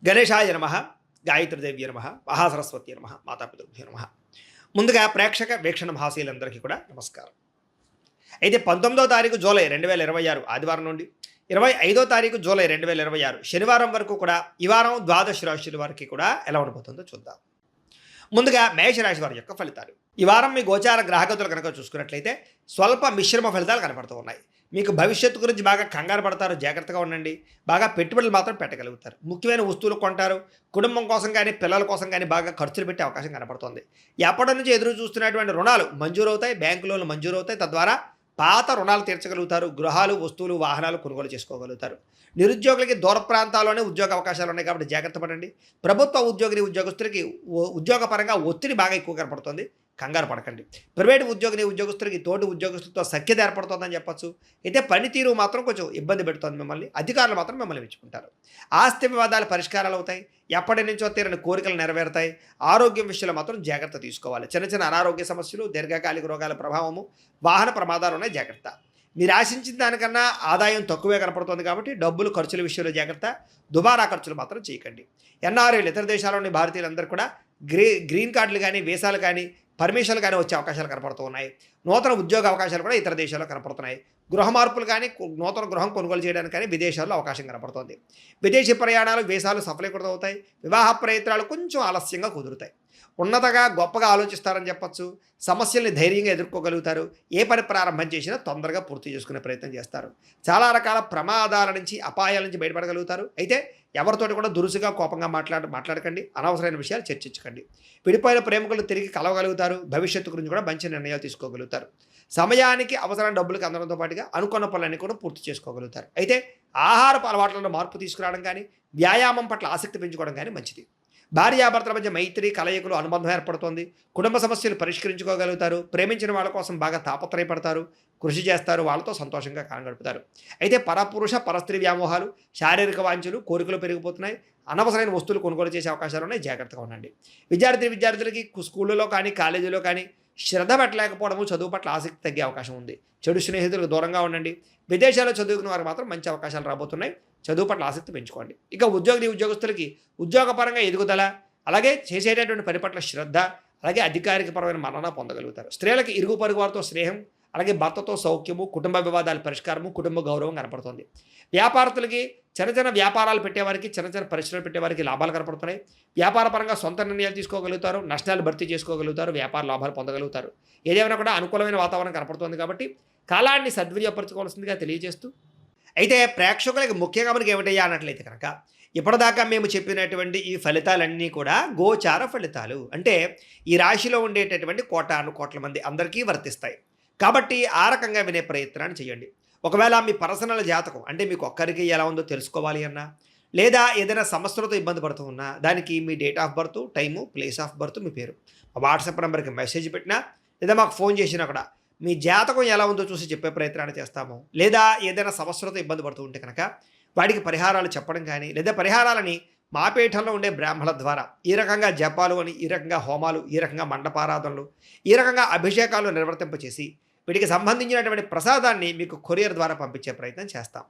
గణేశాయ నమః, గాయత్రీదేవ్య నమః, మహాసరస్వతి నమః, మాతాపితృభ్యో నమః. ముందుగా ప్రేక్షక వీక్షణ మహాశీలందరికీ కూడా నమస్కారం. అయితే 19వ తారీఖు జూలై 2026 ఆదివారం నుండి 25వ తారీఖు జూలై 2026 శనివారం వరకు కూడా ఈ వారం ద్వాదశ రాశుల వారికి కూడా ఎలా ఉండబోతుందో చూద్దాం. ముందుగా మేషరాశి వారి యొక్క ఫలితాలు. ఈ వారం మీ గోచార గ్రహగతులు కనుక చూసుకున్నట్లయితే స్వల్ప మిశ్రమ ఫలితాలు కనపడుతూ ఉన్నాయి. మీకు భవిష్యత్తు గురించి బాగా కంగారు పడతారు, జాగ్రత్తగా ఉండండి. బాగా పెట్టుబడులు మాత్రం పెట్టగలుగుతారు. ముఖ్యమైన వస్తువులు కొంటారు. కుటుంబం కోసం కానీ పిల్లల కోసం కానీ బాగా ఖర్చులు పెట్టే అవకాశం కనపడుతుంది. ఎప్పటి నుంచి ఎదురు చూస్తున్నటువంటి రుణాలు మంజూరవుతాయి, బ్యాంకు లోన్లు మంజూరవుతాయి. తద్వారా పాత రుణాలు తీర్చగలుగుతారు. గృహాలు, వస్తువులు, వాహనాలు కొనుగోలు చేసుకోగలుగుతారు. నిరుద్యోగులకి దూర ప్రాంతాల్లోనే ఉద్యోగ అవకాశాలు ఉన్నాయి కాబట్టి జాగ్రత్త పడండి. ప్రభుత్వ ఉద్యోగస్తులకి ఉద్యోగపరంగా ఒత్తిడి బాగా ఎక్కువ కనపడుతుంది, కంగారు పడకండి. ప్రైవేటు ఉద్యోగస్తులకి తోటి ఉద్యోగస్తులతో సఖ్యత ఏర్పడుతుందని చెప్పచ్చు. అయితే పనితీరు మాత్రం కొంచెం ఇబ్బంది పెడుతుంది మిమ్మల్ని. అధికారులు మాత్రం మిమ్మల్ని మెచ్చుకుంటారు. ఆస్తి వివాదాలు పరిష్కారాలు అవుతాయి. ఎప్పటి నుంచో తీరని కోరికలు నెరవేరుతాయి. ఆరోగ్యం విషయంలో మాత్రం జాగ్రత్త తీసుకోవాలి. చిన్న చిన్న అనారోగ్య సమస్యలు, దీర్ఘకాలిక రోగాల ప్రభావము, వాహన ప్రమాదాలు ఉన్నాయి, జాగ్రత్త. మీరు ఆశించిన దానికన్నా ఆదాయం తక్కువే కనపడుతుంది కాబట్టి డబ్బులు ఖర్చుల విషయంలో జాగ్రత్త. దుబారా ఖర్చులు మాత్రం చేయకండి. ఎన్ఆర్ఐలు, ఇతర దేశాల్లోని భారతీయులందరూ కూడా గ్రీన్ కార్డులు కానీ, వీసాలు కానీ, పర్మిషన్లు కానీ వచ్చే అవకాశాలు కనపడుతూ ఉన్నాయి. నూతన ఉద్యోగ అవకాశాలు కూడా ఇతర దేశాల్లో కనపడుతున్నాయి. గృహ మార్పులు కానీ, నూతన గృహం కొనుగోలు చేయడానికి కానీ విదేశాల్లో అవకాశం కనపడుతుంది. విదేశీ ప్రయాణాలు, వీసాలు సఫలీకృతం అవుతాయి. వివాహ ప్రయత్నాలు కొంచెం ఆలస్యంగా కుదురుతాయి. ఉన్నతగా గొప్పగా ఆలోచిస్తారని చెప్పచ్చు. సమస్యల్ని ధైర్యంగా ఎదుర్కోగలుగుతారు. ఏ పని ప్రారంభం చేసినా తొందరగా పూర్తి చేసుకునే ప్రయత్నం చేస్తారు. చాలా రకాల ప్రమాదాల నుంచి, అపాయాల నుంచి బయటపడగలుగుతారు. అయితే ఎవరితోటి కూడా దురుసుగా కోపంగా మాట్లాడకండి. అనవసరమైన విషయాలు చర్చించకండి. విడిపోయిన ప్రేమికులు తిరిగి కలవగలుగుతారు. భవిష్యత్తు గురించి కూడా మంచి నిర్ణయాలు తీసుకోగలుగుతారు. సమయానికి అవసరం డబ్బులకు అందడంతో పాటుగా అనుకున్న పనులన్నీ కూడా పూర్తి చేసుకోగలుగుతారు. అయితే ఆహారపు అలవాట్లలో మార్పు తీసుకురావడం కానీ, వ్యాయామం పట్ల ఆసక్తి పెంచుకోవడం కానీ మంచిది. భార్యాభర్తల మధ్య మైత్రి, కలయికలు, అనుబంధం ఏర్పడుతోంది. కుటుంబ సమస్యలు పరిష్కరించుకోగలుగుతారు. ప్రేమించిన వాళ్ళ కోసం బాగా తాపత్రయపడతారు, కృషి చేస్తారు. వాళ్ళతో సంతోషంగా కాలం గడుపుతారు. అయితే పరపురుష పరస్త్రీ వ్యామోహాలు, శారీరక వాంఛలు, కోరికలు పెరిగిపోతున్నాయి. అనవసరమైన వస్తువులు కొనుగోలు చేసే అవకాశాలు ఉన్నాయి, జాగ్రత్తగా ఉండండి. విద్యార్థులకి స్కూళ్ళలో కానీ, కాలేజీలో కానీ శ్రద్ధ పెట్టలేకపోవడము, చదువు పట్ల ఆసక్తి తగ్గే అవకాశం ఉంది. చెడు స్నేహితులకు దూరంగా ఉండండి. విదేశాల్లో చదువుకున్న వారికి మాత్రం మంచి అవకాశాలు రాబోతున్నాయి. చదువు పట్ల ఆసక్తి పెంచుకోండి. ఇక ఉద్యోగస్తులకి ఉద్యోగపరంగా ఎదుగుదల, అలాగే చేసేటటువంటి పని పట్ల శ్రద్ధ, అలాగే అధికారికపరమైన మన్నన పొందగలుగుతారు. స్త్రీలకి ఇరుగు పొరుగు వారితో స్నేహం, అలాగే భర్తతో సౌఖ్యము, కుటుంబ వివాదాల పరిష్కారము, కుటుంబ గౌరవం కనపడుతుంది. వ్యాపారస్తులకి చిన్న చిన్న వ్యాపారాలు పెట్టేవారికి, చిన్న చిన్న పరిశ్రమలు పెట్టేవారికి లాభాలు కనపడుతున్నాయి. వ్యాపారపరంగా సొంత నిర్ణయాలు తీసుకోగలుగుతారు. నష్టాలు భర్తీ చేసుకోగలుగుతారు. వ్యాపార లాభాలు పొందగలుగుతారు. ఏదేమైనా కూడా అనుకూలమైన వాతావరణం కనపడుతుంది కాబట్టి కాలాన్ని సద్వినియోగపరచుకోవాల్సిందిగా తెలియజేస్తూ, అయితే ప్రేక్షకులకి ముఖ్యంగా మనకి ఏమిటయ్యా అన్నట్లయితే కనుక ఇప్పటిదాకా మేము చెప్పినటువంటి ఈ ఫలితాలన్నీ కూడా గోచార ఫలితాలు. అంటే ఈ రాశిలో ఉండేటటువంటి కోట్ల మంది అందరికీ వర్తిస్తాయి. కాబట్టి ఆ రకంగా వినే ప్రయత్నాన్ని చేయండి. ఒకవేళ మీ పర్సనల్ జాతకం అంటే మీకు ఒక్కరికి ఎలా ఉందో తెలుసుకోవాలి అన్నా, లేదా ఏదైనా సమస్యలతో ఇబ్బంది పడుతూ ఉన్నా, దానికి మీ date of birth, time, place of birth, మీ పేరు వాట్సాప్ నెంబర్కి మెసేజ్ పెట్టినా, లేదా మాకు ఫోన్ చేసినా కూడా మీ జాతకం ఎలా ఉందో చూసి చెప్పే ప్రయత్నాన్ని చేస్తాము. లేదా ఏదైనా సమస్యలతో ఇబ్బంది పడుతూ ఉంటే కనుక వాటికి పరిహారాలు చెప్పడం కానీ, లేదా పరిహారాలని మా పీఠంలో ఉండే బ్రాహ్మణుల ద్వారా ఈ రకంగా జపాలు అని, ఈ రకంగా హోమాలు, ఈ రకంగా మండపారాధనలు, ఈ రకంగా అభిషేకాలు నిర్వర్తింపచేసి వీటికి సంబంధించినటువంటి ప్రసాదాన్ని మీకు కొరియర్ ద్వారా పంపించే ప్రయత్నం చేస్తాం.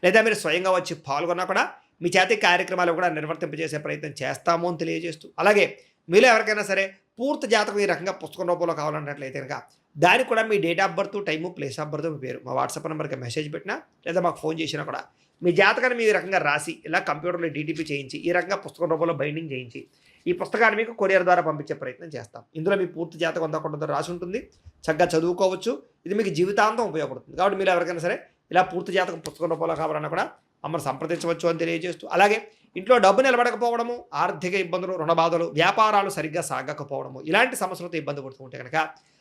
లేదా మీరు స్వయంగా వచ్చి పాల్గొన్నా కూడా మీ చేతి కార్యక్రమాలు కూడా నిర్వర్తింపజేసే ప్రయత్నం చేస్తాము అని తెలియజేస్తూ, అలాగే మీలో ఎవరికైనా సరే పూర్తి జాతకం ఈ రకంగా పుస్తకం రూపంలో కావాలన్నట్లయితే కనుక దానికి కూడా మీ date of birth, time, place of birth, మీ పేరు మా వాట్సాప్ నెంబర్కి మెసేజ్ పెట్టినా, లేదా మాకు ఫోన్ చేసినా కూడా మీ జాతకాన్ని మీ రకంగా రాసి ఇలా కంప్యూటర్లో డీటీపీ చేయించి ఈ రకంగా పుస్తకం రూపంలో బైండింగ్ చేయించి ఈ పుస్తకాన్ని మీకు కొరియర్ ద్వారా పంపించే ప్రయత్నం చేస్తాం. ఇందులో మీ పూర్తి జాతకం అందకుండా రాసి ఉంటుంది. చక్కగా చదువుకోవచ్చు. ఇది మీకు జీవితాంతం ఉపయోగపడుతుంది. కాబట్టి మీరు ఎవరికైనా సరే ఇలా పూర్తి జాతకం పుస్తకం రూపంలో కావాలన్నా కూడా మమ్మల్ని సంప్రదించవచ్చు అని తెలియజేస్తూ, అలాగే ఇంట్లో డబ్బు నిలబడకపోవడము, ఆర్థిక ఇబ్బందులు, రుణ బాధలు, వ్యాపారాలు సరిగ్గా సాగకపోవడము, ఇలాంటి సమస్యలతో ఇబ్బంది పడుతూ ఉంటే కనుక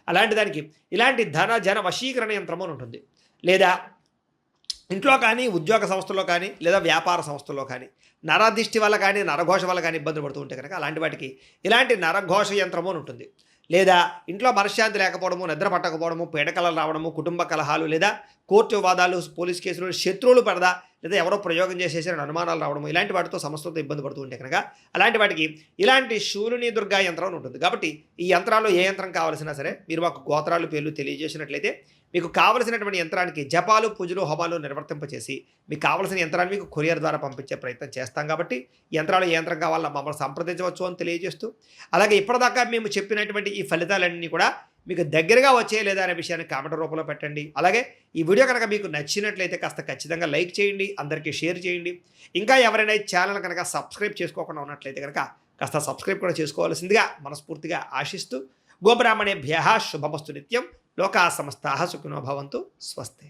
అలాంటి దానికి ఇలాంటి జన వశీకరణ యంత్రము అని ఉంటుంది. లేదా ఇంట్లో కానీ, ఉద్యోగ సంస్థల్లో కానీ, లేదా వ్యాపార సంస్థల్లో కానీ నరదిష్టి వల్ల కానీ, నరఘోష వల్ల కానీ ఇబ్బందులు పడుతూ ఉంటే కనుక అలాంటి వాటికి ఇలాంటి నరఘోష యంత్రము అని ఉంటుంది. లేదా ఇంట్లో మనశ్శాంతి లేకపోవడము, నిద్ర పట్టకపోవడము, పీడకలలు రావడము, కుటుంబ కలహాలు, లేదా కోర్టు వివాదాలు, పోలీస్ కేసులు, శత్రువులు పడదా లేదా ఎవరో ప్రయోగం చేసేసారని అనుమానాలు రావడం ఇలాంటి వాటితో సమస్యలతో ఇబ్బంది పడుతూ ఉంటే కనుక అలాంటి వాటికి ఇలాంటి శూలిని దుర్గా యంత్రం అని ఉంటుంది. కాబట్టి ఈ యంత్రాల్లో ఏ యంత్రం కావాల్సినా సరే మీరు మాకు గోత్రాలు పేర్లు తెలియజేసినట్లయితే మీకు కావలసినటువంటి యంత్రానికి జపాలు, పూజలు, హోమాలు నిర్వర్తింపచేసి మీకు కావలసిన యంత్రాన్ని మీకు కొరియర్ ద్వారా పంపించే ప్రయత్నం చేస్తాం. కాబట్టి యంత్రాలు ఏ యంత్రం కావాలన్నా మమ్మల్ని సంప్రదించవచ్చు అని తెలియజేస్తూ, అలాగే ఇప్పటిదాకా మేము చెప్పినటువంటి ఈ ఫలితాలన్నీ కూడా మీకు దగ్గరగా వచ్చే లేదా అనే విషయాన్ని కామెంట్ రూపంలో పెట్టండి. అలాగే ఈ వీడియో కనుక మీకు నచ్చినట్లయితే కాస్త ఖచ్చితంగా లైక్ చేయండి, అందరికీ షేర్ చేయండి. ఇంకా ఎవరైనా ఈ ఛానల్ కనుక సబ్స్క్రైబ్ చేసుకోకుండా ఉన్నట్లయితే కనుక కాస్త సబ్స్క్రైబ్ కూడా చేసుకోవాల్సిందిగా మనస్ఫూర్తిగా ఆశిస్తూ, గోబ్రాహ్మణేభ్యః శుభమస్తు నిత్యం. లోకా సమస్తాః సుఖినో భవంతు. స్వస్తి.